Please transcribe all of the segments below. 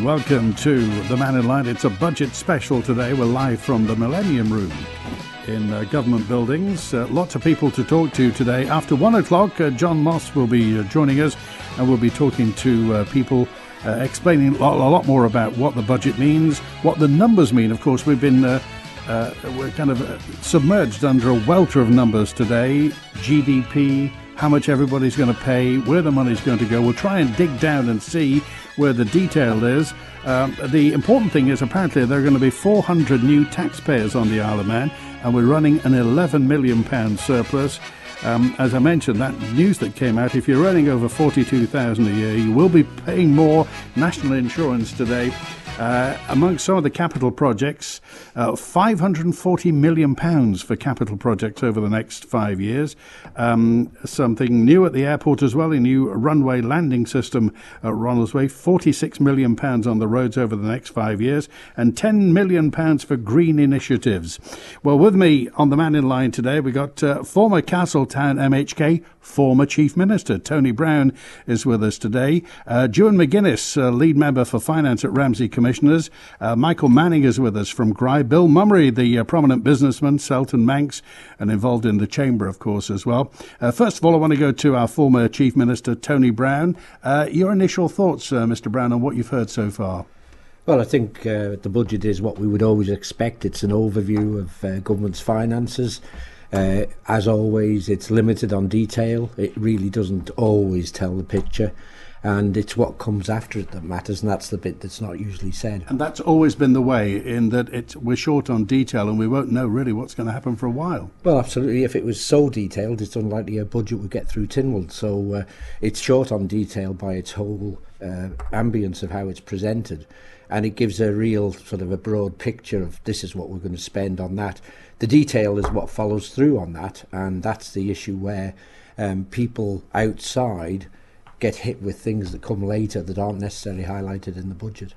and welcome to the Mannin Line. It's a budget special today. We're live from the Millennium Room in government buildings. Lots of people to talk to today. After 1 o'clock, John Moss will be joining us, and we'll be talking to people explaining a lot more about what the budget means, what the numbers mean. Of course, we've been we're kind of submerged under a welter of numbers today. GDP, how much everybody's going to pay, where the money's going to go. We'll try and dig down and see where the detail is. The important thing is apparently there are going to be 400 new taxpayers on the Isle of Man, and we're running an £11 million surplus. As I mentioned, that news that came out, if you're earning over $42,000 a year, you will be paying more national insurance today. Amongst some of the capital projects, £540 million for capital projects over the next 5 years. Something new at the airport as well, a new runway landing system at Ronaldsway, £46 million on the roads over the next 5 years, and £10 million for green initiatives. Well, with me on the Mannin Line today, we got former Castletown MHK, former Chief Minister Tony Brown is with us today. Ewan McGuinness, lead member for finance at Ramsey Commissioners. Michael Manning is with us from Gry. Bill Mummery, the prominent businessman, Selton Manx, and involved in the Chamber, of course, as well. First of all, I want to go to our former Chief Minister, Tony Brown. Your initial thoughts, Mr. Brown, on what you've heard so far? Well, I think the budget is what we would always expect. It's an overview of government's finances. As always, it's limited on detail. It really doesn't always tell the picture, and it's what comes after it that matters, and that's the bit that's not usually said. And that's always been the way, in that we're short on detail and we won't know really what's going to happen for a while. Well, absolutely. If it was so detailed, it's unlikely a budget would get through Tynwald. So it's short on detail by its whole ambience of how it's presented, and it gives a real sort of a broad picture of this is what we're going to spend on that. The detail is what follows through on that, and that's the issue where people outside get hit with things that come later that aren't necessarily highlighted in the budget.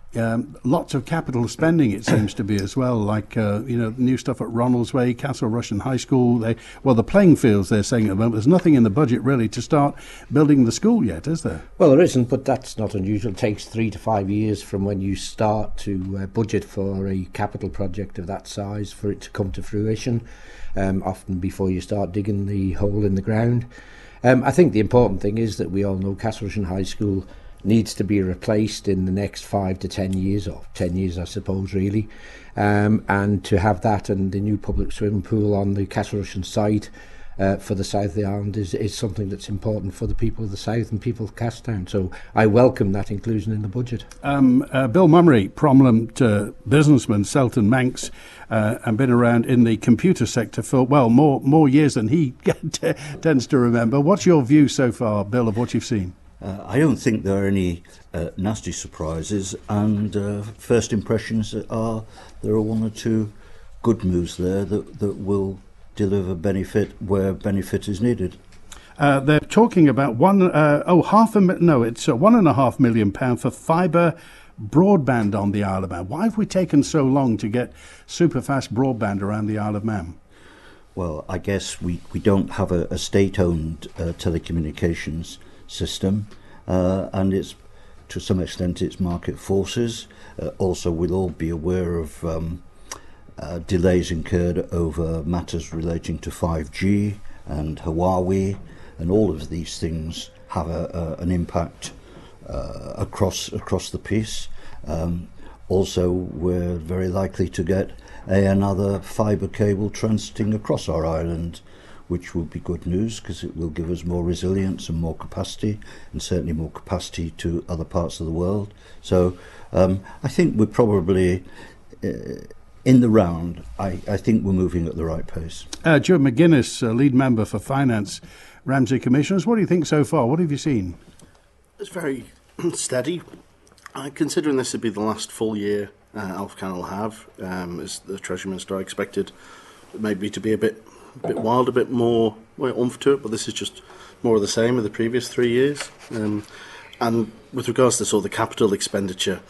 Lots of capital spending, it seems to be, as well, like new stuff at Ronaldsway, Castle Rushen High School. The playing fields, they're saying at the moment. There's nothing in the budget really to start building the school yet, is there? Well, there isn't, but that's not unusual. It takes 3 to 5 years from when you start to budget for a capital project of that size for it to come to fruition, often before you start digging the hole in the ground. I think the important thing is that we all know Castle Rushen High School needs to be replaced in the next 5 to 10 years, or 10 years I suppose really, and to have that and the new public swimming pool on the Castle Rushen site for the south of the island is something that's important for the people of the south and people of Castletown. So I welcome that inclusion in the budget. Bill Mummery, prominent businessman, Selton Manx, and been around in the computer sector for, well, more years than he tends to remember. What's your view so far, Bill, of what you've seen? I don't think there are any nasty surprises, and first impressions are there are one or two good moves there that will deliver benefit where benefit is needed. They're talking about it's £1.5 million for fibre broadband on the Isle of Man. Why have we taken so long to get super fast broadband around the Isle of Man? Well, I guess we don't have a state-owned telecommunications system, and it's to some extent it's market forces. Also, we'll all be aware of delays incurred over matters relating to 5G and Huawei, and all of these things have an impact across the piece. Also, we're very likely to get another fibre cable transiting across our island, which will be good news because it will give us more resilience and more capacity, and certainly more capacity to other parts of the world. So I think we're probably in the round. I think we're moving at the right pace. Joe McGuinness, lead member for finance, Ramsey Commissioners. What do you think so far? What have you seen? It's very steady. Considering this would be the last full year Alf Canal will have, as the Treasury Minister, I expected maybe to be a bit wild, a bit more oomph to it, but this is just more of the same of the previous 3 years. And with regards to sort of the capital expenditure,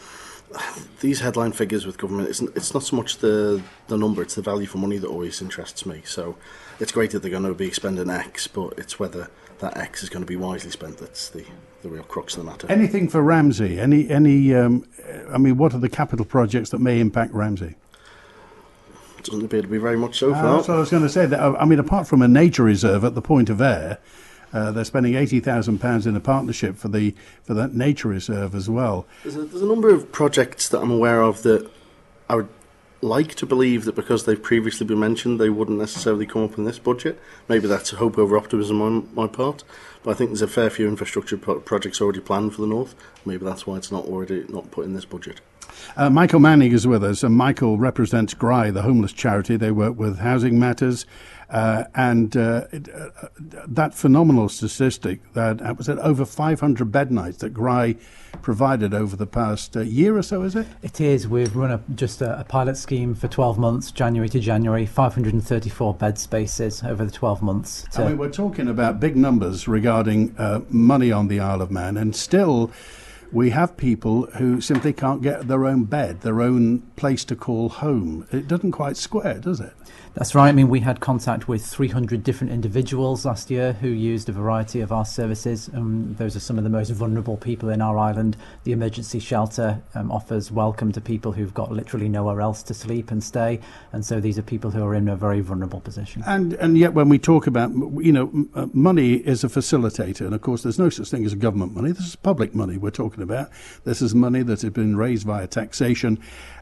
these headline figures with government, it's not so much the number, it's the value for money that always interests me. So it's great that they're going to be spending X, but it's whether that X is going to be wisely spent that's the real crux of the matter. Anything for Ramsey? I mean, what are the capital projects that may impact Ramsey? Doesn't appear to be very much so for That's what I was going to say. I mean, apart from a nature reserve at the Point of Ayre, they're spending £80,000 in a partnership for that nature reserve as well. There's a number of projects that I'm aware of that I would like to believe that because they've previously been mentioned, they wouldn't necessarily come up in this budget. Maybe that's a hope over optimism on my part, but I think there's a fair few infrastructure projects already planned for the north. Maybe that's why it's not put in this budget. Michael Manning is with us, and Michael represents GRI, the homeless charity. They work with housing matters, and that phenomenal statistic that was at over 500 bed nights that GRI provided over the past year or so, is it? It is. We've run a pilot scheme for 12 months, January to January, 534 bed spaces over the 12 months. I mean, we're talking about big numbers regarding money on the Isle of Man, and still we have people who simply can't get their own bed, their own place to call home. It doesn't quite square, does it? That's right. I mean, we had contact with 300 different individuals last year who used a variety of our services. Those are some of the most vulnerable people in our island. The emergency shelter offers welcome to people who've got literally nowhere else to sleep and stay. And so these are people who are in a very vulnerable position. And yet when we talk about, money is a facilitator. And of course, there's no such thing as government money. This is public money we're talking about. This is money that has been raised via taxation.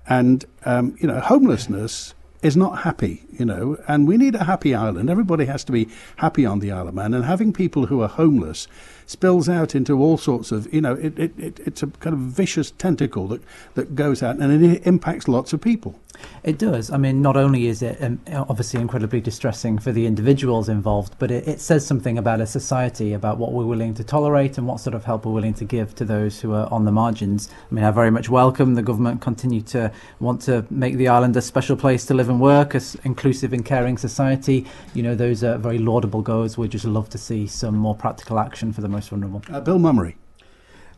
And, homelessness is not happy, and we need a happy island. Everybody has to be happy on the Isle of Man, and having people who are homeless spills out into all sorts of, it's a kind of vicious tentacle that goes out, and it impacts lots of people. It does. I mean, not only is it obviously incredibly distressing for the individuals involved, but it says something about a society, about what we're willing to tolerate and what sort of help we're willing to give to those who are on the margins. I mean, I very much welcome the government continue to want to make the island a special place to live and work, an inclusive and caring society. Those are very laudable goals. We'd just love to see some more practical action for the most vulnerable. Bill Mummery.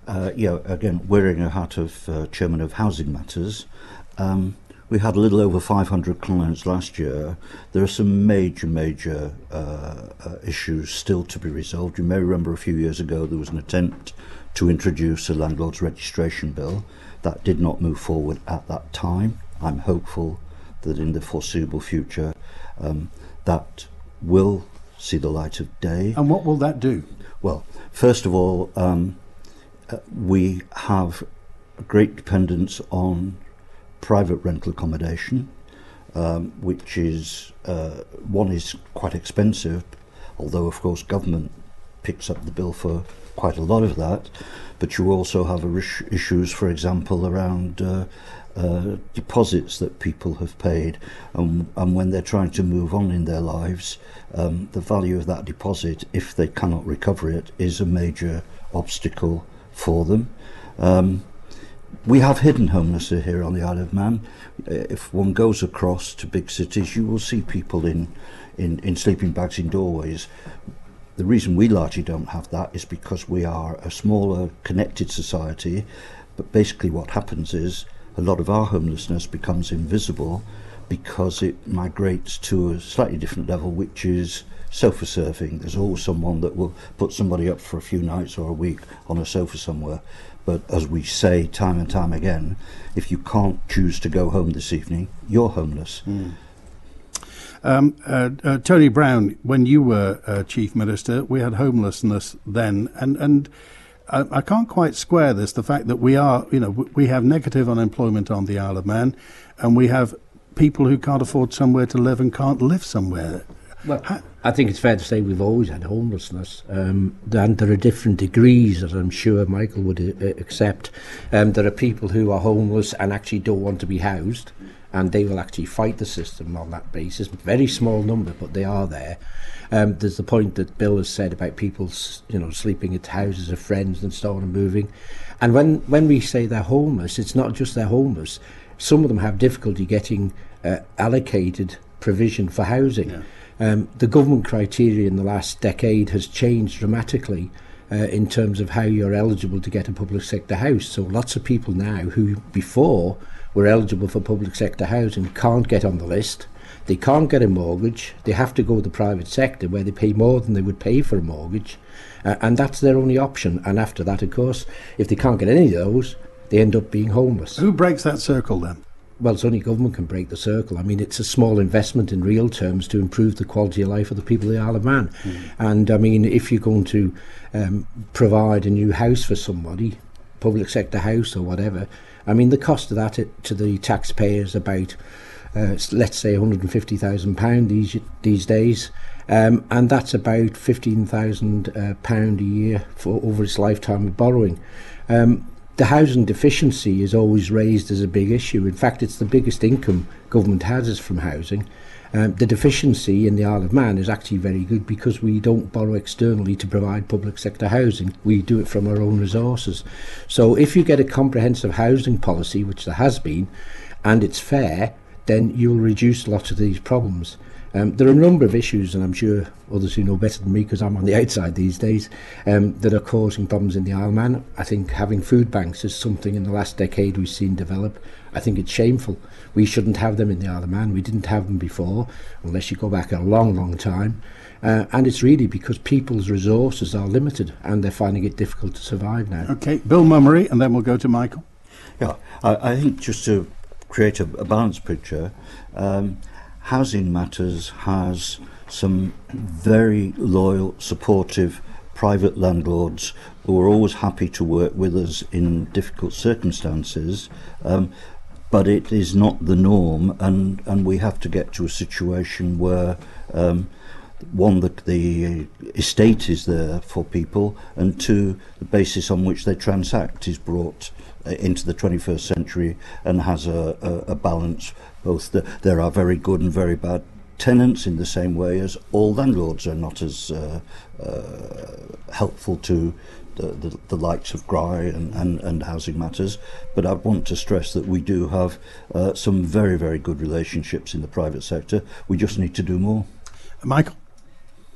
Again, wearing a hat of Chairman of Housing Matters, we had a little over 500 clients last year. There are some major issues still to be resolved. You may remember a few years ago there was an attempt to introduce a landlord's registration bill. That did not move forward at that time. I'm hopeful that in the foreseeable future that will see the light of day. And what will that do? Well, first of all, we have a great dependence on private rental accommodation, which is one is quite expensive, although of course government picks up the bill for quite a lot of that. But you also have issues, for example, around deposits that people have paid, and when they're trying to move on in their lives, the value of that deposit, if they cannot recover it, is a major obstacle for them. We have hidden homelessness here on the Isle of Man. If one goes across to big cities, you will see people in sleeping bags in doorways. The reason we largely don't have that is because we are a smaller, connected society. But basically what happens is a lot of our homelessness becomes invisible because it migrates to a slightly different level, which is sofa-surfing. There's always someone that will put somebody up for a few nights or a week on a sofa somewhere. But as we say time and time again, if you can't choose to go home this evening, you're homeless. Tony Brown, when you were Chief Minister, we had homelessness then, and I can't quite square this, the fact that we have negative unemployment on the Isle of Man, and we have people who can't afford somewhere to live and can't live somewhere. Well, I think it's fair to say we've always had homelessness, and there are different degrees, as I'm sure Michael would accept. There are people who are homeless and actually don't want to be housed, and they will actually fight the system on that basis. Very small number, but they are there. There's the point that Bill has said about people, sleeping at houses of friends and so on and moving. And when we say they're homeless, it's not just they're homeless. Some of them have difficulty getting allocated provision for housing. Yeah. The government criteria in the last decade has changed dramatically, in terms of how you're eligible to get a public sector house. So lots of people now who before were eligible for public sector housing can't get on the list. They can't get a mortgage. They have to go to the private sector where they pay more than they would pay for a mortgage. And that's their only option. And after that, of course, if they can't get any of those, they end up being homeless. Who breaks that circle then? Well, it's only government can break the circle. I mean, it's a small investment in real terms to improve the quality of life of the people of the Isle of Man. And I mean, if you're going to provide a new house for somebody, public sector house or whatever, I mean, the cost of that to the taxpayers about, let's say, £150,000 these days. And that's about £15,000 a year for over its lifetime of borrowing. The housing deficiency is always raised as a big issue. In fact, it's the biggest income government has is from housing. The deficiency in the Isle of Man is actually very good because we don't borrow externally to provide public sector housing. We do it from our own resources. So if you get a comprehensive housing policy, which there has been, and it's fair, then you'll reduce lots of these problems. There are a number of issues, and I'm sure others who know better than me, because I'm on the outside these days, that are causing problems in the Isle of Man. I think having food banks is something in the last decade we've seen develop. I think it's shameful. We shouldn't have them in the Isle of Man. We didn't have them before, unless you go back a long, long time. And it's really because people's resources are limited, and they're finding it difficult to survive now. Okay, Bill Mummery, and then we'll go to Michael. Yeah, I think just to create a balanced picture, Housing Matters has some very loyal, supportive private landlords who are always happy to work with us in difficult circumstances, but it is not the norm, and we have to get to a situation where one, the estate is there for people, and two, the basis on which they transact is brought into the 21st century and has a balance. Both there are very good and very bad tenants, in the same way as all landlords are not as helpful to the likes of GRI and Housing Matters. But I want to stress that we do have some very, very good relationships in the private sector. We just need to do more. Michael?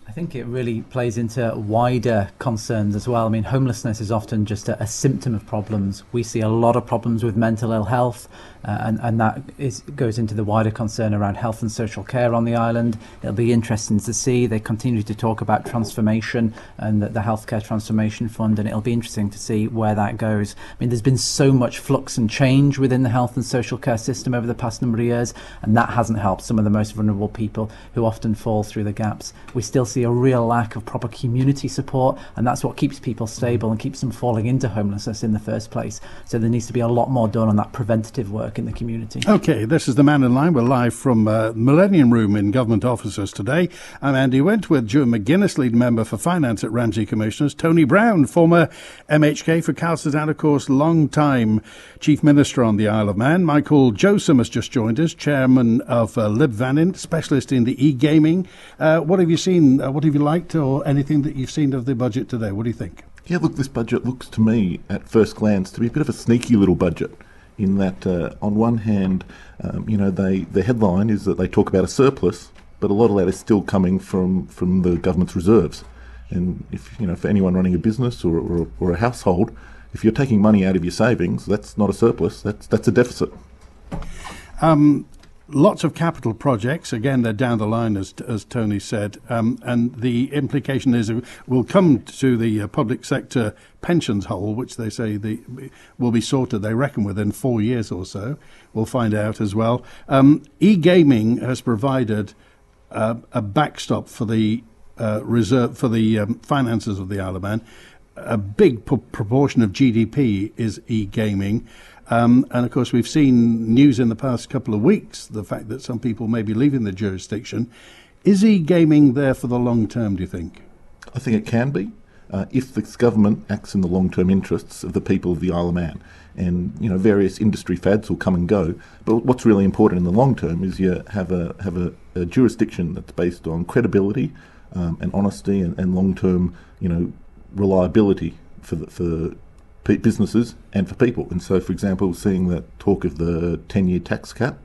I think it really plays into wider concerns as well. I mean, homelessness is often just a symptom of problems. We see a lot of problems with mental ill health, and that goes into the wider concern around health and social care on the island. It'll be interesting to see. They continue to talk about transformation and the Healthcare Transformation Fund, and it'll be interesting to see where that goes. I mean, there's been so much flux and change within the health and social care system over the past number of years, and that hasn't helped some of the most vulnerable people who often fall through the gaps. We still see a real lack of proper community support, and that's what keeps people stable and keeps them falling into homelessness in the first place. So there needs to be a lot more done on that preventative work in the community. Okay, this is the Mannin Line. We're live from Millennium Room in Government Offices today. I'm Andy Wint with Joe McGuinness, lead member for finance at Ramsey Commissioners, Tony Brown, former MHK for Calcid and, of course, long-time Chief Minister on the Isle of Man. Michael Josem has just joined us, chairman of Lib Vannin, specialist in the e-gaming. What have you seen? What have you liked, or anything that you've seen of the budget today? What do you think? Yeah, look, this budget looks to me, at first glance, to be a bit of a sneaky little budget, in that, on one hand, the headline is that they talk about a surplus, but a lot of that is still coming from the government's reserves. And if for anyone running a business or a household, if you're taking money out of your savings, that's not a surplus, that's a deficit. Lots of capital projects. Again, they're down the line, as Tony said. And the implication is we'll come to the public sector pensions hole, which they say will be sorted, they reckon, within 4 years or so. We'll find out as well. E-gaming has provided a backstop for the reserve for the finances of the Isle of Man. A big proportion of GDP is e-gaming. And of course, we've seen news in the past couple of weeks, the fact that some people may be leaving the jurisdiction. Is e-gaming there for the long term, do you think? I think it can be, if this government acts in the long-term interests of the people of the Isle of Man. And various industry fads will come and go, but what's really important in the long term is you have a jurisdiction that's based on credibility and honesty and long-term reliability for businesses and for people. And so, for example, seeing that talk of the 10-year tax cap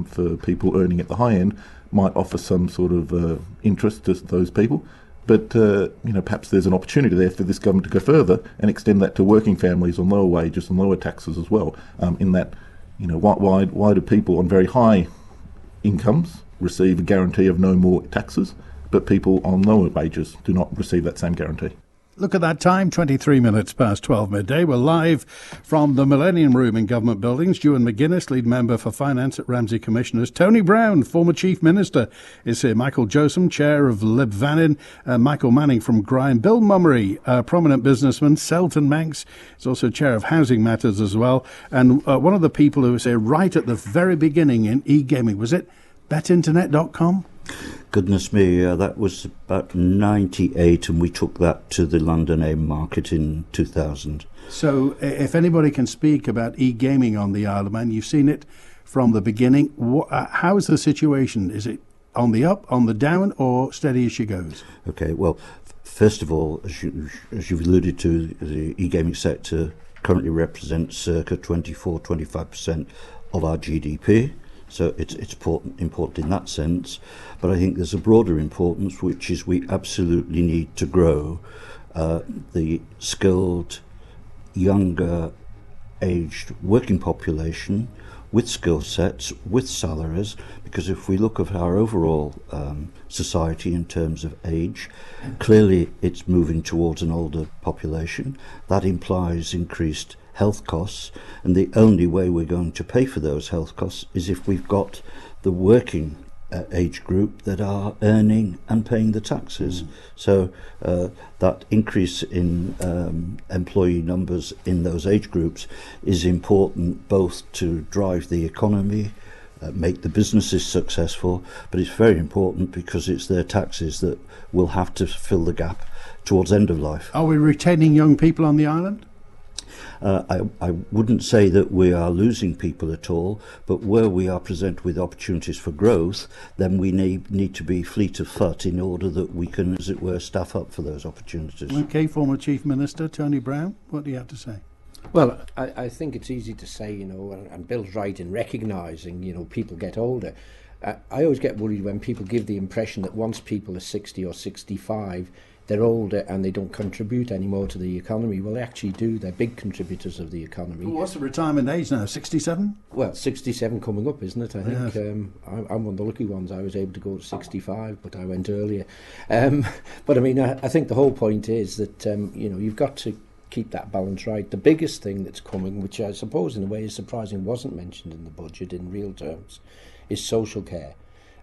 for people earning at the high end might offer some sort of interest to those people. But perhaps there's an opportunity there for this government to go further and extend that to working families on lower wages and lower taxes as well. In that, why do people on very high incomes receive a guarantee of no more taxes, but people on lower wages do not receive that same guarantee? Look at that time, 23 minutes past 12 midday. We're live from the Millennium Room in Government Buildings. Ewan McGuinness, lead member for finance at Ramsey Commissioners. Tony Brown, former Chief Minister, is here. Michael Josem, chair of Lib Vannin. Michael Manning from Grime. Bill Mummery, prominent businessman. Selton Manx is also chair of Housing Matters as well. And one of the people who was here right at the very beginning in e-gaming, was it betinternet.com? Goodness me, that was about 98, and we took that to the London AIM market in 2000. So if anybody can speak about e-gaming on the Isle of Man, you've seen it from the beginning. How is the situation? Is it on the up, on the down, or steady as she goes? Okay, well, first of all, as you've alluded to, the e-gaming sector currently represents circa 24-25% of our GDP. So it's important in that sense. But I think there's a broader importance, which is we absolutely need to grow the skilled, younger aged working population with skill sets, with salaries, because if we look at our overall society in terms of age, clearly it's moving towards an older population. That implies increased health costs, and the only way we're going to pay for those health costs is if we've got the working age group that are earning and paying the taxes. So that increase in employee numbers in those age groups is important, both to drive the economy, make the businesses successful, but it's very important because it's their taxes that will have to fill the gap towards end of life. Are we retaining young people on the island? I wouldn't say that we are losing people at all, but where we are presented with opportunities for growth, then we need to be fleet of foot in order that we can, as it were, staff up for those opportunities. Okay, former Chief Minister Tony Brown, what do you have to say? Well, I think it's easy to say, and Bill's right in recognising, people get older. I always get worried when people give the impression that once people are 60 or 65, they're older and they don't contribute anymore to the economy. Well, they actually do. They're big contributors of the economy. Well, what's the retirement age now, 67? Well, 67 coming up, isn't it? I think Yes. I'm one of the lucky ones. I was able to go to 65, but I went earlier. But I mean, I think the whole point is that, you've got to keep that balance right. The biggest thing that's coming, which I suppose in a way is surprising, wasn't mentioned in the budget in real terms, is social care.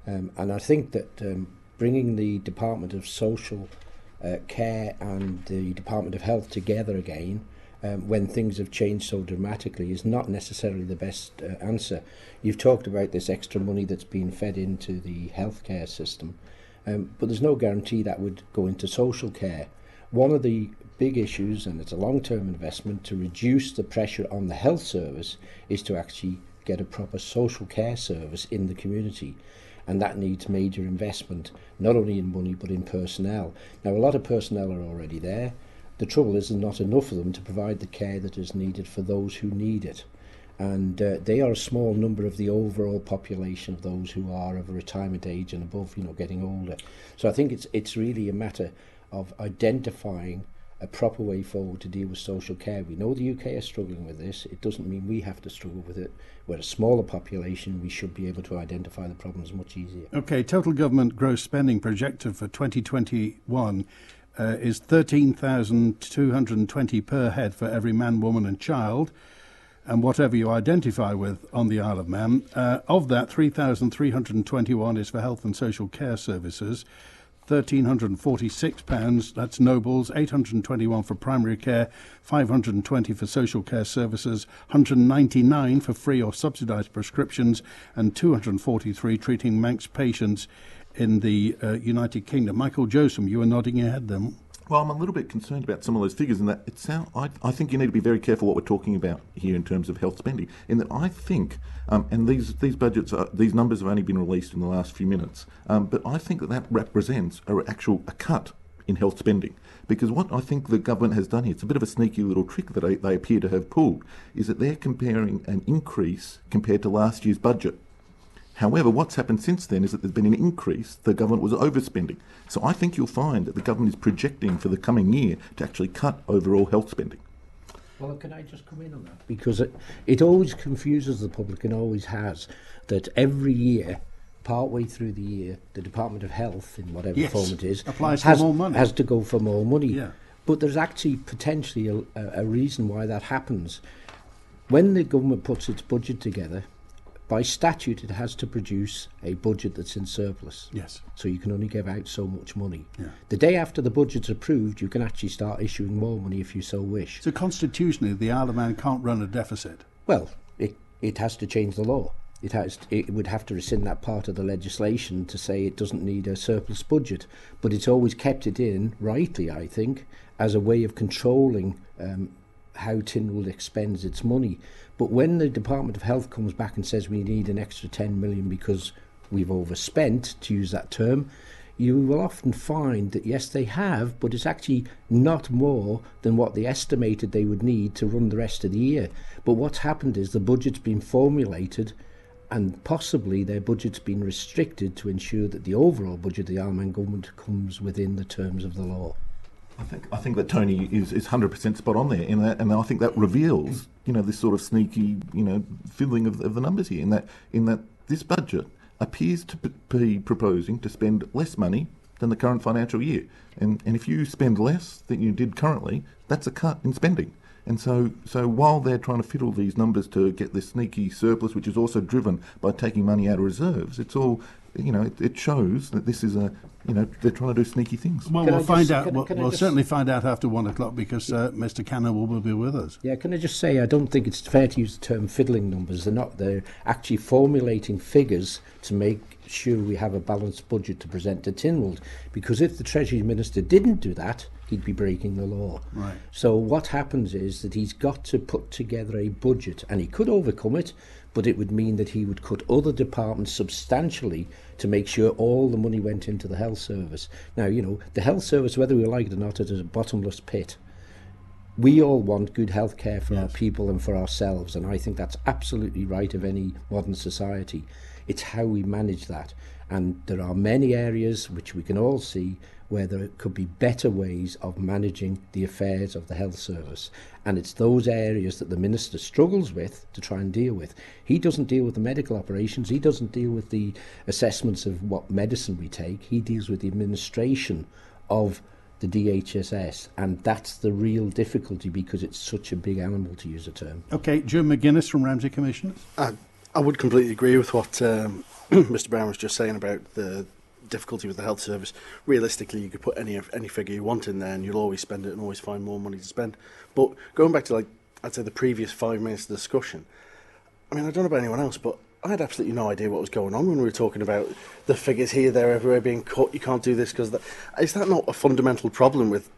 And I think that bringing the Department of Social Care and the Department of Health together again when things have changed so dramatically is not necessarily the best answer. You've talked about this extra money that's been fed into the healthcare system, but there's no guarantee that would go into social care. One of the big issues, and it's a long-term investment, to reduce the pressure on the health service is to actually get a proper social care service in the community. And that needs major investment, not only in money but in personnel. Now, a lot of personnel are already there. The trouble is there's not enough of them to provide the care that is needed for those who need it. And they are a small number of the overall population of those who are of a retirement age and above, getting older. So I think it's really a matter of identifying a proper way forward to deal with social care. We know the UK is struggling with this. It doesn't mean we have to struggle with it. We're a smaller population. We should be able to identify the problems much easier. Okay, total government gross spending projected for 2021 is $13,220 per head for every man, woman and child, and whatever you identify with on the Isle of Man. Of that, £3,321 is for health and social care services, £1,346, that's Nobles, £821 for primary care, £520 for social care services, £199 for free or subsidised prescriptions, and £243 treating Manx patients in the United Kingdom. Michael Josem, you were nodding your head then. Well, I'm a little bit concerned about some of those figures, in that I think you need to be very careful what we're talking about here in terms of health spending. In that I think, and these numbers have only been released in the last few minutes, but I think that represents a cut in health spending. Because what I think the government has done here, it's a bit of a sneaky little trick that they appear to have pulled, is that they're comparing an increase compared to last year's budget. However, what's happened since then is that there's been an increase. The government was overspending. So I think you'll find that the government is projecting for the coming year to actually cut overall health spending. Well, can I just come in on that? Because it always confuses the public, and always has, that every year, partway through the year, the Department of Health, in whatever form it is, applies for more money. Has to go for more money. Yeah. But there's actually potentially a reason why that happens. When the government puts its budget together, by statute it has to produce a budget that's in surplus. Yes. So you can only give out so much money. Yeah. The day after the budget's approved, you can actually start issuing more money if you so wish. So constitutionally, the Isle of Man can't run a deficit. Well, it has to change the law. It would have to rescind that part of the legislation to say it doesn't need a surplus budget. But it's always kept it in, rightly, I think, as a way of controlling how Tynwald expends its money. But when the Department of Health comes back and says we need an extra 10 million because we've overspent, to use that term, you will often find that yes, they have, but it's actually not more than what they estimated they would need to run the rest of the year. But what's happened is the budget's been formulated, and possibly their budget's been restricted to ensure that the overall budget of the Isle of Man government comes within the terms of the law. I think that Tony is 100% spot on there in that, and I think that reveals, this sort of sneaky, fiddling of the numbers here. In that this budget appears to be proposing to spend less money than the current financial year, and if you spend less than you did currently, that's a cut in spending. And so while they're trying to fiddle these numbers to get this sneaky surplus, which is also driven by taking money out of reserves, it's all, it shows that this is they're trying to do sneaky things. Well, we'll find out. We'll certainly find out after 1 o'clock because Mr. Cannon will be with us. Yeah, can I just say, I don't think it's fair to use the term fiddling numbers. They're not. They're actually formulating figures to make sure we have a balanced budget to present to Tynwald. Because if the Treasury Minister didn't do that, he'd be breaking the law. Right. So what happens is that he's got to put together a budget, and he could overcome it, but it would mean that he would cut other departments substantially to make sure all the money went into the health service. Now, the health service, whether we like it or not, it is a bottomless pit. We all want good health care for our people and for ourselves, and I think that's absolutely right of any modern society. It's how we manage that. And there are many areas which we can all see where there could be better ways of managing the affairs of the health service. And it's those areas that the Minister struggles with to try and deal with. He doesn't deal with the medical operations. He doesn't deal with the assessments of what medicine we take. He deals with the administration of the DHSS. And that's the real difficulty because it's such a big animal, to use a term. OK, Jim McGuinness from Ramsey Commissioners. I would completely agree with what Mr. Brown was just saying about the difficulty with the health service. Realistically, you could put any figure you want in there and you'll always spend it and always find more money to spend. But going back to, I'd say the previous 5 minutes of discussion, I mean, I don't know about anyone else, but I had absolutely no idea what was going on when we were talking about the figures here, there, everywhere being cut. You can't do this because is that not a fundamental problem with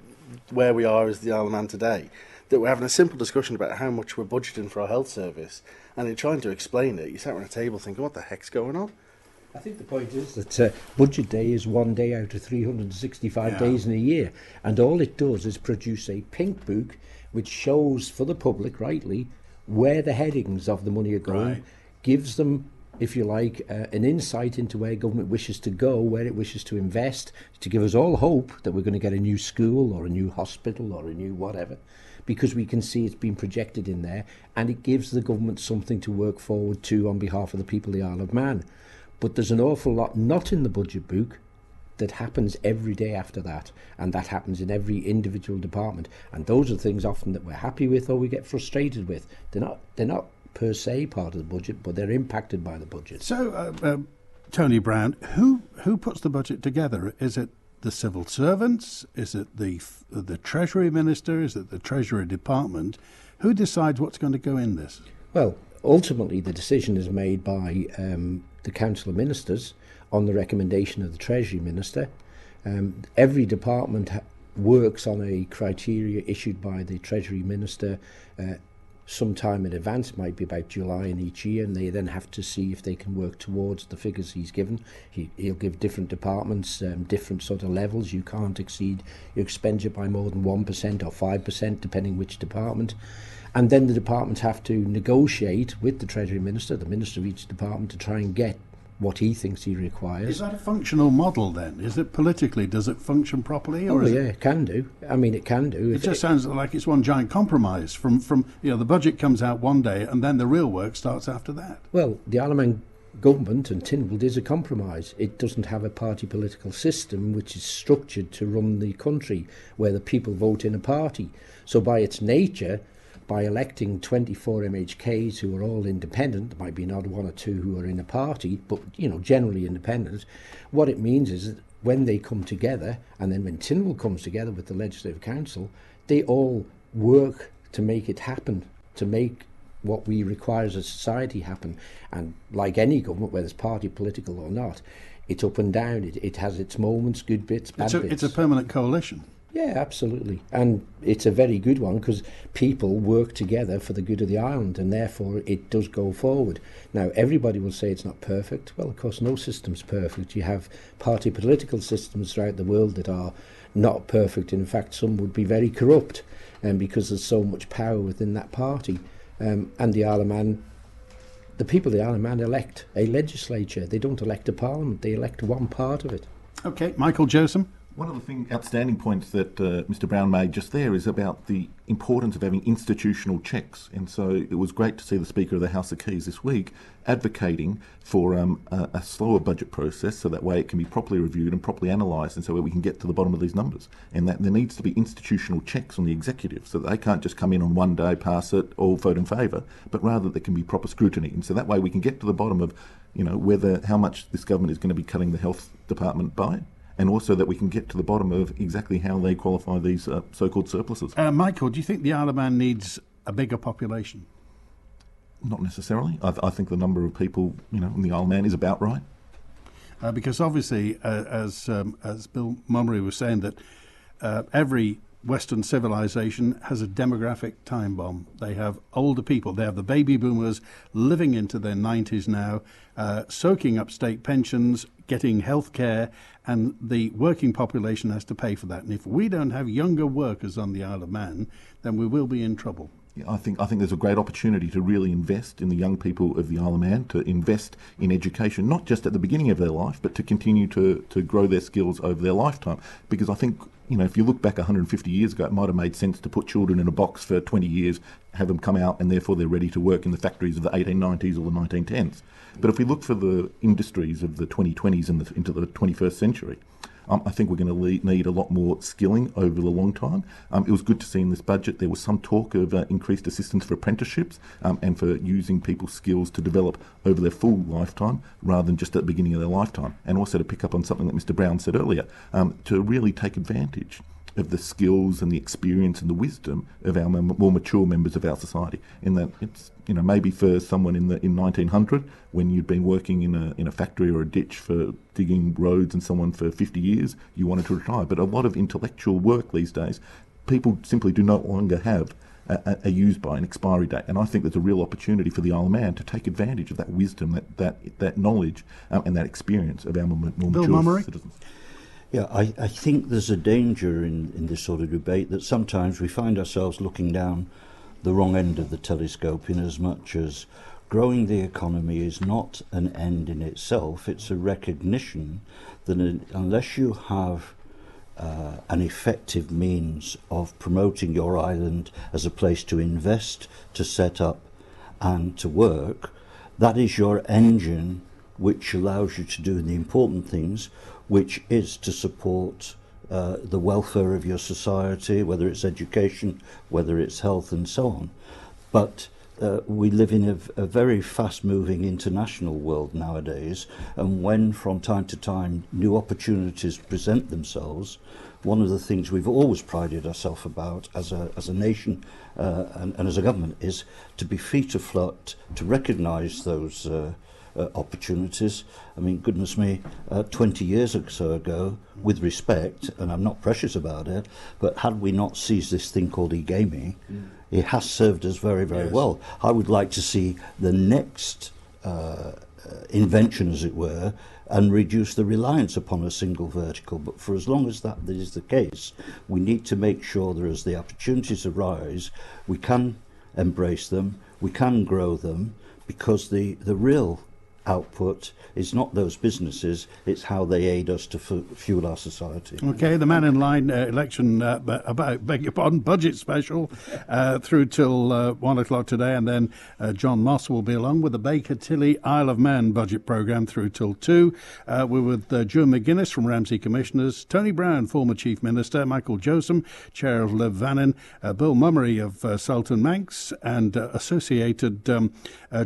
where we are as the Isle of Man today? That we're having a simple discussion about how much we're budgeting for our health service, and in trying to explain it, you sat around a table thinking, what the heck's going on? I think the point is that budget day is 1 day out of 365 days in a year, and all it does is produce a pink book which shows for the public, rightly, where the headings of the money are going, gives them, if you like, an insight into where government wishes to go, where it wishes to invest, to give us all hope that we're going to get a new school or a new hospital or a new whatever, because we can see it's been projected in there, and it gives the government something to work forward to on behalf of the people of the Isle of Man. But there's an awful lot not in the budget book that happens every day after that, and that happens in every individual department. And those are things often that we're happy with or we get frustrated with. They're not per se part of the budget, but they're impacted by the budget. So, Tony Brown, who puts the budget together? Is it the civil servants? Is it the Treasury Minister? Is it the Treasury Department? Who decides what's going to go in this? Well, ultimately the decision is made by the Council of Ministers on the recommendation of the Treasury Minister. Every department works on a criteria issued by the Treasury Minister sometime in advance. It might be about July in each year, and they then have to see if they can work towards the figures he's given. He'll give different departments different sort of levels. You can't exceed your expenditure by more than 1% or 5%, depending which department. And then the departments have to negotiate with the Treasury Minister, the Minister of each department, to try and get what he thinks he requires. Is that a functional model then? Is it politically, does it function properly? Or It can do. I mean, it can do. It just sounds like it's one giant compromise from the budget comes out one day and then the real work starts after that. Well, the Isle of Man government and Tynwald is a compromise. It doesn't have a party political system which is structured to run the country where the people vote in a party. So by its nature, by electing 24 MHKs who are all independent, there might be an odd one or two who are in a party, but generally independent, what it means is that when they come together, and then when Tynwald comes together with the Legislative Council, they all work to make it happen, to make what we require as a society happen. And like any government, whether it's party political or not, it's up and down. It has its moments, good bits, bad bits. It's a permanent coalition. Yeah, absolutely. And it's a very good one because people work together for the good of the island, and therefore it does go forward. Now, everybody will say it's not perfect. Well, of course, no system's perfect. You have party political systems throughout the world that are not perfect. In fact, some would be very corrupt, because there's so much power within that party. And the Isle of Man, the people of the Isle of Man elect a legislature. They don't elect a parliament. They elect one part of it. Okay, Michael Josem. One of the outstanding points that Mr. Brown made just there is about the importance of having institutional checks. And so it was great to see the Speaker of the House of Keys this week advocating for a slower budget process, so that way it can be properly reviewed and properly analysed, and so we can get to the bottom of these numbers. And that there needs to be institutional checks on the executive, so that they can't just come in on one day, pass it, all vote in favour, but rather there can be proper scrutiny. And so that way we can get to the bottom of, how much this government is going to be cutting the health department by, and also that we can get to the bottom of exactly how they qualify these so-called surpluses. Michael, do you think the Isle of Man needs a bigger population? Not necessarily. I think the number of people, in the Isle of Man is about right. Because obviously, as Bill Mummery was saying, that every Western civilization has a demographic time bomb. They have older people. They have the baby boomers living into their 90s now, soaking up state pensions, getting health care, and the working population has to pay for that. And if we don't have younger workers on the Isle of Man, then we will be in trouble. Yeah, I think there's a great opportunity to really invest in the young people of the Isle of Man, to invest in education, not just at the beginning of their life, but to continue to grow their skills over their lifetime. Because I think, if you look back 150 years ago, it might have made sense to put children in a box for 20 years, have them come out, and therefore they're ready to work in the factories of the 1890s or the 1910s. But if we look for the industries of the 2020s and into the 21st century, I think we're going to need a lot more skilling over the long time. It was good to see in this budget there was some talk of increased assistance for apprenticeships and for using people's skills to develop over their full lifetime rather than just at the beginning of their lifetime. And also to pick up on something that Mr. Brown said earlier, to really take advantage of the skills and the experience and the wisdom of our more mature members of our society. In that it's, maybe for someone in 1900, when you'd been working in a factory or a ditch for digging roads and someone for 50 years, you wanted to retire. But a lot of intellectual work these days, people simply do no longer have a use by, an expiry date. And I think there's a real opportunity for the Isle of Man to take advantage of that wisdom, that knowledge and that experience of our more mature citizens. Yeah, I think there's a danger in this sort of debate that sometimes we find ourselves looking down the wrong end of the telescope, in as much as growing the economy is not an end in itself. It's a recognition that unless you have an effective means of promoting your island as a place to invest, to set up and to work, that is your engine which allows you to do the important things, which is to support the welfare of your society, whether it's education, whether it's health and so on. But we live in a very fast-moving international world nowadays, and when from time to time new opportunities present themselves, one of the things we've always prided ourselves about as a nation and as a government is to be feet afloat, to recognise those opportunities. I mean, goodness me, 20 years or so ago, with respect, and I'm not precious about it, but had we not seized this thing called e-gaming, it has served us very, very well. I would like to see the next invention, as it were, and reduce the reliance upon a single vertical. But for as long as that is the case, we need to make sure that as the opportunities arise, we can embrace them, we can grow them, because the real output. It's not those businesses, it's how they aid us to fuel our society. Okay, the Mannin Line election, beg your pardon, budget special through till 1 o'clock today, and then John Moss will be along with the Baker Tilly Isle of Man budget programme through till 2. We're with Joe McGuinness from Ramsey Commissioners, Tony Brown, former Chief Minister, Michael Josem, Chair of Liv Vannin, Bill Mummery of Sultan Manx and associated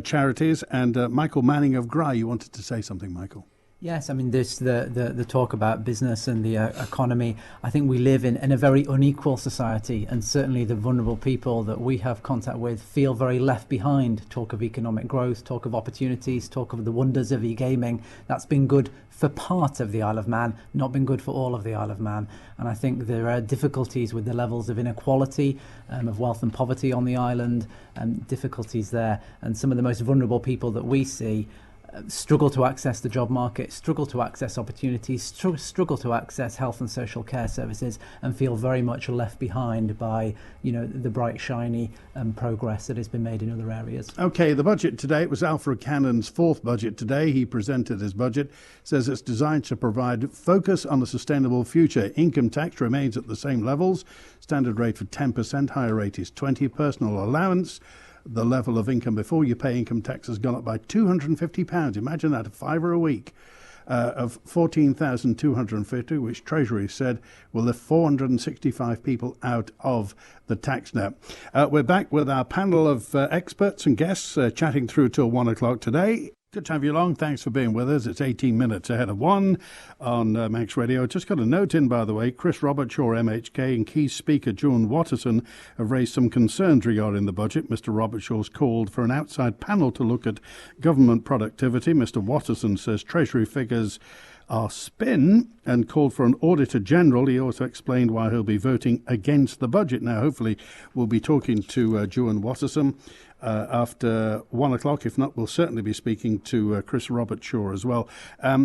charities, and Michael Manning of Gry. You wanted to say something, Michael? Yes, I mean, this the talk about business and the economy. I think we live in a very unequal society, and certainly the vulnerable people that we have contact with feel very left behind. Talk of economic growth, talk of opportunities, talk of the wonders of e-gaming. That's been good for part of the Isle of Man, not been good for all of the Isle of Man. And I think there are difficulties with the levels of inequality, of wealth and poverty on the island, and difficulties there. And some of the most vulnerable people that we see struggle to access the job market, struggle to access opportunities, struggle to access health and social care services, and feel very much left behind by, the bright, shiny progress that has been made in other areas. Okay, the budget today, it was Alfred Cannon's fourth budget today. He presented his budget, says it's designed to provide focus on a sustainable future. Income tax remains at the same levels. Standard rate for 10%, higher rate is 20%. Personal allowance, the level of income before you pay income tax has gone up by £250. Imagine that, a fiver a week of 14,250, which Treasury said will lift 465 people out of the tax net. We're back with our panel of experts and guests chatting through till 1 o'clock today. Good to have you along. Thanks for being with us. It's 18 minutes ahead of 1 on Manx Radio. Just got a note in, by the way. Chris Robertshaw, MHK, and key speaker Joan Watterson have raised some concerns regarding the budget. Mr. Robertshaw's called for an outside panel to look at government productivity. Mr. Watterson says Treasury figures are spin and called for an Auditor General. He also explained why he'll be voting against the budget. Now, hopefully, we'll be talking to Joan Watterson after 1 o'clock. If not, we'll certainly be speaking to Chris Robertshaw as well.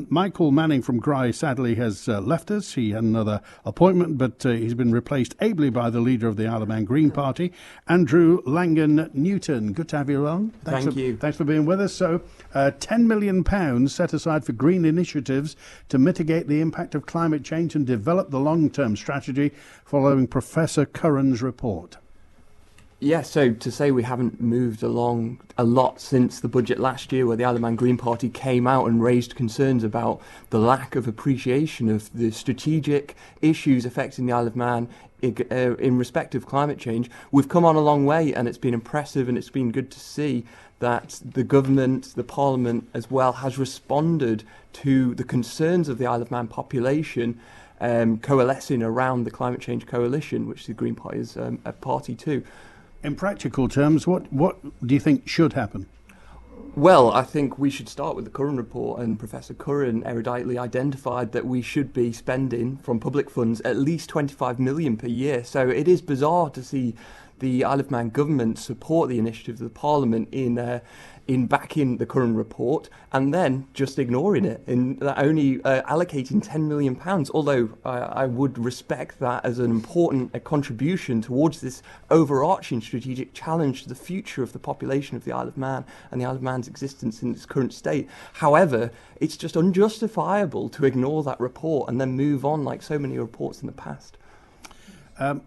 Michael Manning from Gry sadly has left us. He had another appointment, but he's been replaced ably by the leader of the Isle of Man Green Party, Andrew Langan-Newton. Good to have you along. Thank you. Thanks for being with us. So, £10 million set aside for green initiatives to mitigate the impact of climate change and develop the long-term strategy following Professor Curran's report. Yeah, so to say we haven't moved along a lot since the budget last year, where the Isle of Man Green Party came out and raised concerns about the lack of appreciation of the strategic issues affecting the Isle of Man in respect of climate change. We've come on a long way, and it's been impressive, and it's been good to see that the government, the Parliament as well, has responded to the concerns of the Isle of Man population, coalescing around the Climate Change Coalition, which the Green Party is a party to. In practical terms, what do you think should happen? Well, I think we should start with the Curran report, and Professor Curran eruditely identified that we should be spending from public funds at least 25 million per year. So it is bizarre to see the Isle of Man government support the initiatives of the Parliament in backing the Curran report and then just ignoring it and only allocating £10 million, although I would respect that as an important contribution towards this overarching strategic challenge to the future of the population of the Isle of Man and the Isle of Man's existence in its current state. However, it's just unjustifiable to ignore that report and then move on like so many reports in the past.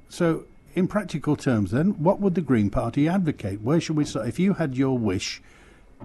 So, in practical terms then, what would the Green Party advocate? Where should we start? If you had your wish,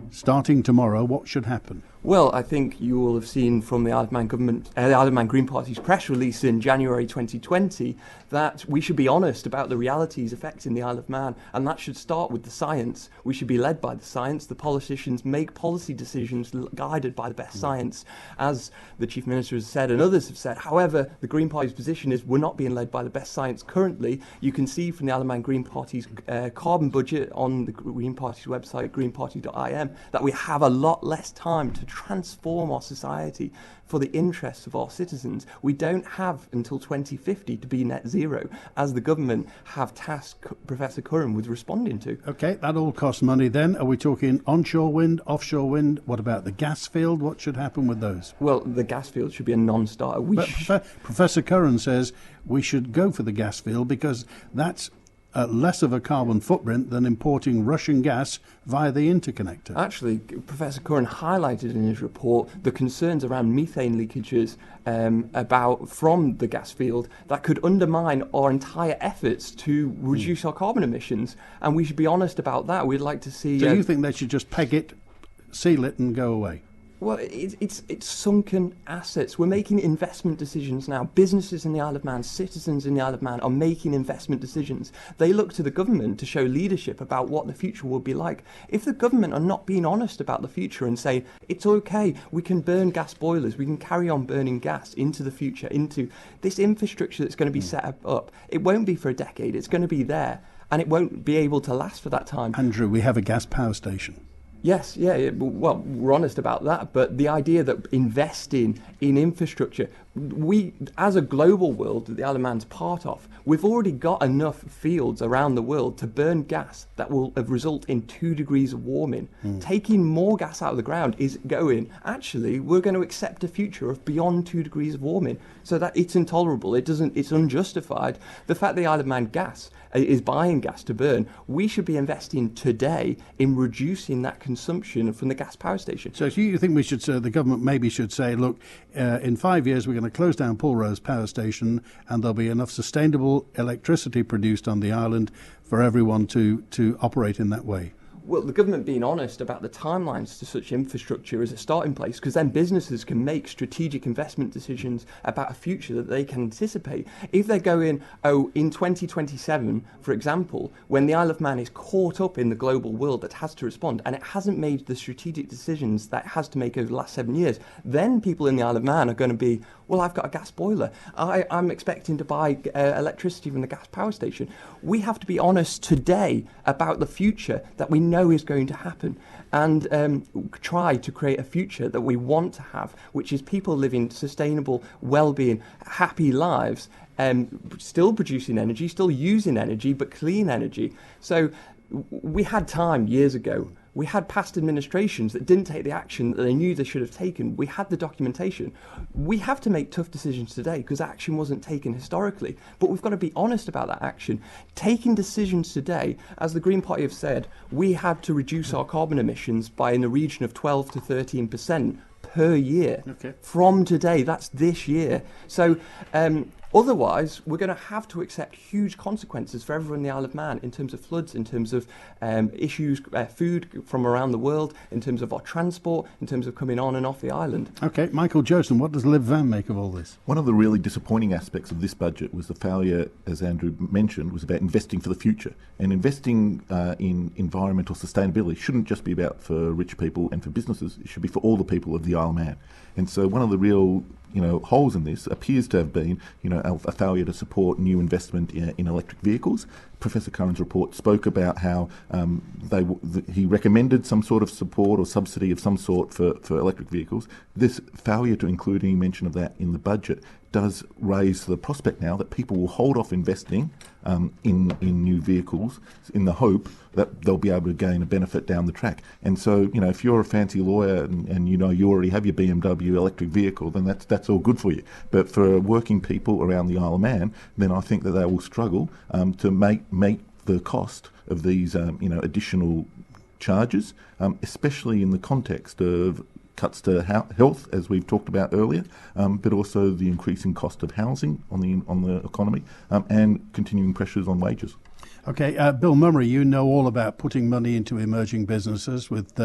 starting tomorrow, what should happen? Well, I think you will have seen from the Isle of Man government, the Isle of Man Green Party's press release in January 2020 that we should be honest about the realities affecting the Isle of Man, and that should start with the science. We should be led by the science. The politicians make policy decisions guided by the best science, as the Chief Minister has said and others have said. However, the Green Party's position is we're not being led by the best science currently. You can see from the Isle of Man Green Party's carbon budget on the Green Party's website, greenparty.im, that we have a lot less time to transform our society for the interests of our citizens. We don't have until 2050 to be net zero, as the government have tasked Professor Curran with responding to. OK, that all costs money then. Are we talking onshore wind, offshore wind? What about the gas field? What should happen with those? Well, the gas field should be a non-starter. Professor Curran says we should go for the gas field because that's less of a carbon footprint than importing Russian gas via the interconnector. Actually, Professor Curran highlighted in his report the concerns around methane leakages from the gas field that could undermine our entire efforts to reduce our carbon emissions, and we should be honest about that. We'd like to see... So you think they should just peg it, seal it and go away? Well, it's sunken assets. We're making investment decisions now. Businesses in the Isle of Man, citizens in the Isle of Man are making investment decisions. They look to the government to show leadership about what the future will be like. If the government are not being honest about the future and say, it's okay, we can burn gas boilers, we can carry on burning gas into the future, into this infrastructure that's going to be set up, it won't be for a decade, it's going to be there, and it won't be able to last for that time. Andrew, we have a gas power station. Yes, well, we're honest about that, but the idea that investing in infrastructure, we, as a global world that the Isle of Man's part of, we've already got enough fields around the world to burn gas that will result in 2 degrees of warming. Taking more gas out of the ground is actually, we're going to accept a future of beyond 2 degrees of warming, so that it's intolerable, it's unjustified. The fact the Isle of Man gas is buying gas to burn, we should be investing today in reducing that consumption from the gas power station. So you think we should, the government maybe should say, look, in 5 years we're going to close down Paul Rose Power Station and there'll be enough sustainable electricity produced on the island for everyone to operate in that way? Well, the government being honest about the timelines to such infrastructure is a starting place, because then businesses can make strategic investment decisions about a future that they can anticipate. If they're going, in 2027, for example, when the Isle of Man is caught up in the global world that has to respond, and it hasn't made the strategic decisions that it has to make over the last 7 years, then people in the Isle of Man are going to be, well, I've got a gas boiler. I'm expecting to buy electricity from the gas power station. We have to be honest today about the future that we know is going to happen, and try to create a future that we want to have, which is people living sustainable, well-being, happy lives, still producing energy, still using energy, but clean energy. So we had time years ago. We had past administrations that didn't take the action that they knew they should have taken. We had the documentation. We have to make tough decisions today because action wasn't taken historically. But we've got to be honest about that action. Taking decisions today, as the Green Party have said, we had to reduce our carbon emissions by in the region of 12 to 13% per year. Okay. From today, that's this year. So otherwise, we're going to have to accept huge consequences for everyone in the Isle of Man in terms of floods, in terms of issues, food from around the world, in terms of our transport, in terms of coming on and off the island. Okay, Michael Joseph, what does Liv Van make of all this? One of the really disappointing aspects of this budget was the failure, as Andrew mentioned, was about investing for the future. And investing in environmental sustainability shouldn't just be about for rich people and for businesses, it should be for all the people of the Isle of Man. And so one of the real holes in this appears to have been, a failure to support new investment in electric vehicles. Professor Curran's report spoke about how he recommended some sort of support or subsidy of some sort for electric vehicles. This failure to include any mention of that in the budget does raise the prospect now that people will hold off investing in new vehicles in the hope that they'll be able to gain a benefit down the track. And so, if you're a fancy lawyer and you already have your BMW electric vehicle, then that's all good for you. But for working people around the Isle of Man, then I think that they will struggle to make the cost of these additional charges, especially in the context of cuts to health, as we've talked about earlier, but also the increasing cost of housing on the economy, and continuing pressures on wages. Okay, Bill Mummery, you know all about putting money into emerging businesses with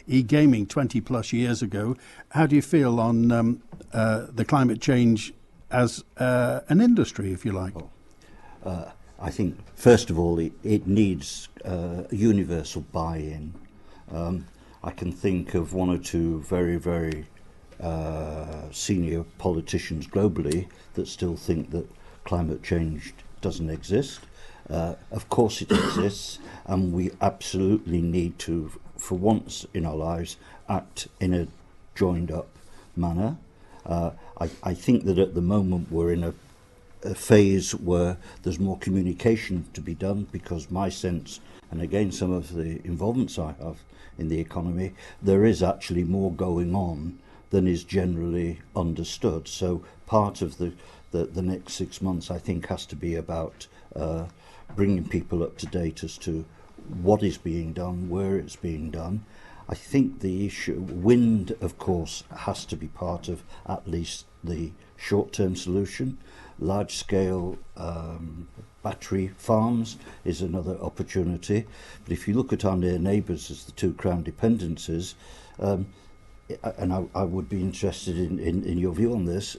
e-gaming 20 plus years ago. How do you feel on the climate change as an industry, if you like? I think, first of all, it needs universal buy-in. I can think of one or two very, very senior politicians globally that still think that climate change doesn't exist. Of course it exists, and we absolutely need to, for once in our lives, act in a joined-up manner. I think that at the moment we're in a phase where there's more communication to be done, because my sense, and again some of the involvements I have in the economy, there is actually more going on than is generally understood. So part of the the next 6 months, I think, has to be about bringing people up to date as to what is being done, where it's being done. I think the issue, wind, of course, has to be part of at least the short-term solution. Large-scale battery farms is another opportunity. But if you look at our near neighbours as the two Crown dependencies, and I would be interested in your view on this,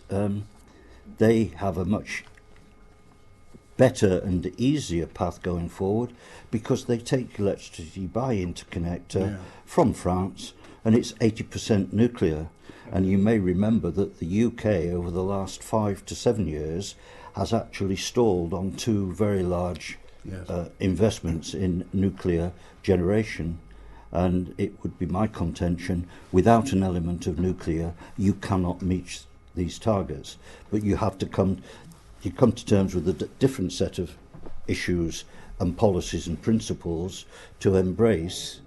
they have a much better and easier path going forward because they take electricity by interconnector from France, and it's 80% nuclear. And you may remember that the UK over the last 5 to 7 years has actually stalled on two very large investments in nuclear generation. And it would be my contention, without an element of nuclear, you cannot meet these targets. But you have to come to terms with a different set of issues and policies and principles to embrace,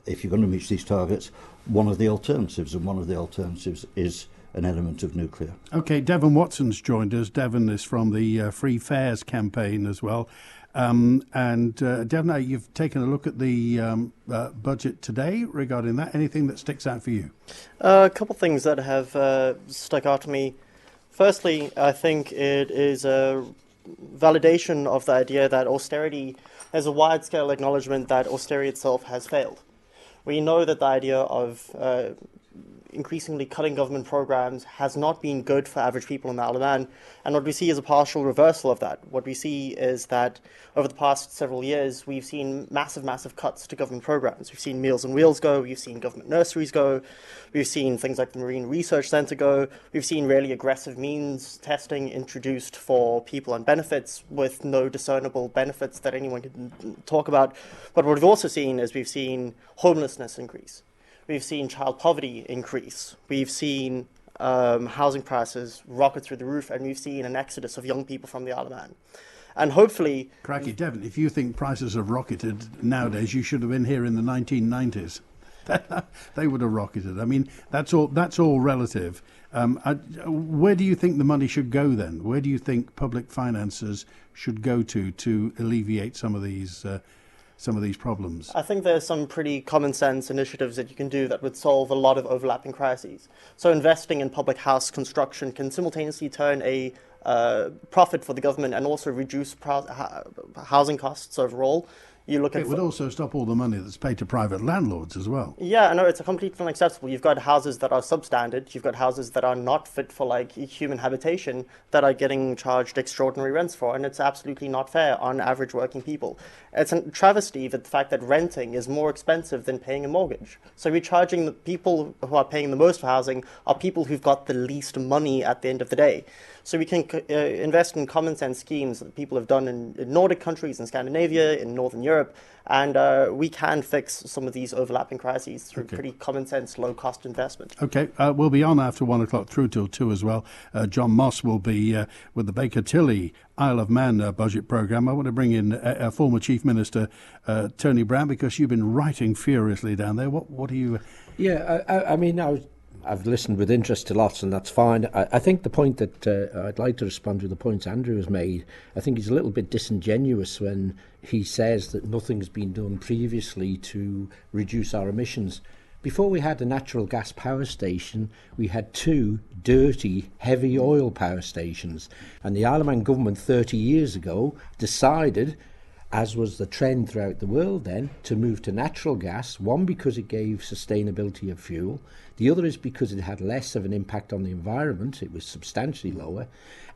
if you're going to meet these targets, one of the alternatives, and one of the alternatives is an element of nuclear. Okay, Devon Watson's joined us. Devon is from the Free Fares campaign as well. Devon, you've taken a look at the budget today regarding that. Anything that sticks out for you? A couple of things that have stuck out to me. Firstly, I think it is a validation of the idea that austerity, there's a wide-scale acknowledgement that austerity itself has failed. We know that the idea of increasingly cutting government programs has not been good for average people in the Isle of Man, and what we see is a partial reversal of that. What we see is that over the past several years, we've seen massive cuts to government programs. We've seen Meals on Wheels go, we've seen government nurseries go, we've seen things like the Marine Research Centre go, we've seen really aggressive means testing introduced for people on benefits with no discernible benefits that anyone can talk about. But what we've also seen is we've seen homelessness increase. We've seen child poverty increase. We've seen housing prices rocket through the roof, and we've seen an exodus of young people from the Isle of Man. And hopefully... Cracky, Devon, if you think prices have rocketed nowadays, you should have been here in the 1990s. They would have rocketed. I mean, that's all relative. Where do you think the money should go then? Where do you think public finances should go to alleviate some of these problems? I think there's some pretty common sense initiatives that you can do that would solve a lot of overlapping crises. So investing in public house construction can simultaneously turn a profit for the government and also reduce housing costs overall. It would also stop all the money that's paid to private landlords as well. Yeah, no, it's completely unacceptable. You've got houses that are substandard. You've got houses that are not fit for like human habitation that are getting charged extraordinary rents for, and it's absolutely not fair on average working people. It's a travesty that the fact that renting is more expensive than paying a mortgage. So we're charging the people who are paying the most for housing are people who've got the least money at the end of the day. So we can invest in common sense schemes that people have done in Nordic countries, in Scandinavia, in Northern Europe, and we can fix some of these overlapping crises through pretty common sense, low cost investment. Okay, we'll be on after 1 o'clock through till 2 as well. John Moss will be with the Baker Tilly Isle of Man budget programme. I want to bring in former Chief Minister Tony Brown, because you've been writing furiously down there. What do you... Yeah, I mean, I've listened with interest to lots, and that's fine. I think the point that I'd like to respond to the points Andrew has made, I think he's a little bit disingenuous when he says that nothing's been done previously to reduce our emissions. Before we had a natural gas power station, we had two dirty, heavy oil power stations. And the Isle of Man government 30 years ago decided, as was the trend throughout the world then, to move to natural gas, one because it gave sustainability of fuel, the other is because it had less of an impact on the environment, it was substantially lower,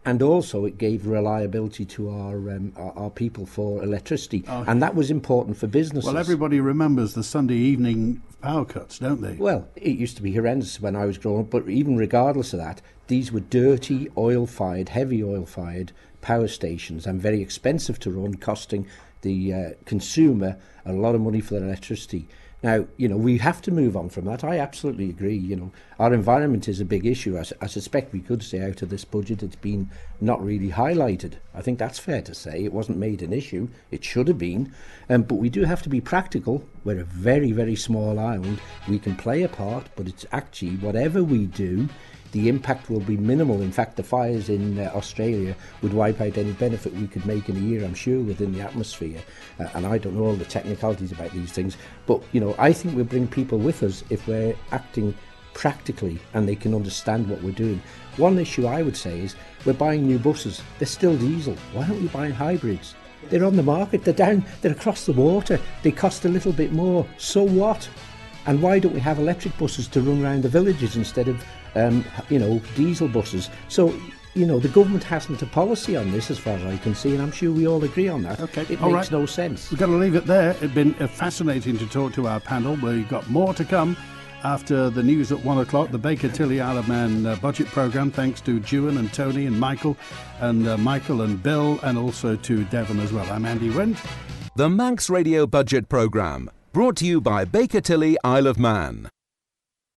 and also it gave reliability to our people for electricity, and that was important for businesses. Well, everybody remembers the Sunday evening power cuts, don't they? Well, it used to be horrendous when I was growing up, but even regardless of that, these were dirty, oil-fired, heavy oil-fired power stations, and very expensive to run, costing the consumer a lot of money for their electricity. Now, we have to move on from that. I absolutely agree. Our environment is a big issue. I suspect we could say out of this budget it's been not really highlighted. I think that's fair to say. It wasn't made an issue. It should have been. But we do have to be practical. We're a very, very small island. We can play a part, but it's actually whatever we do the impact will be minimal. In fact, the fires in Australia would wipe out any benefit we could make in a year, I'm sure, within the atmosphere. And I don't know all the technicalities about these things, but I think we'll bring people with us if we're acting practically and they can understand what we're doing. One issue I would say is we're buying new buses. They're still diesel. Why aren't we buying hybrids? They're on the market. They're across the water. They cost a little bit more. So what? And why don't we have electric buses to run around the villages instead of, diesel buses? So, the government hasn't a policy on this as far as I can see, and I'm sure we all agree on that. Okay, it all makes right. no sense. We've got to leave it there. It's been fascinating to talk to our panel. We've got more to come after the news at 1 o'clock, the Baker Tilly Isle of Man budget programme, thanks to Juan and Tony and Michael and Bill, and also to Devon as well. I'm Andy Wint. The Manx Radio Budget Programme, brought to you by Baker Tilly Isle of Man.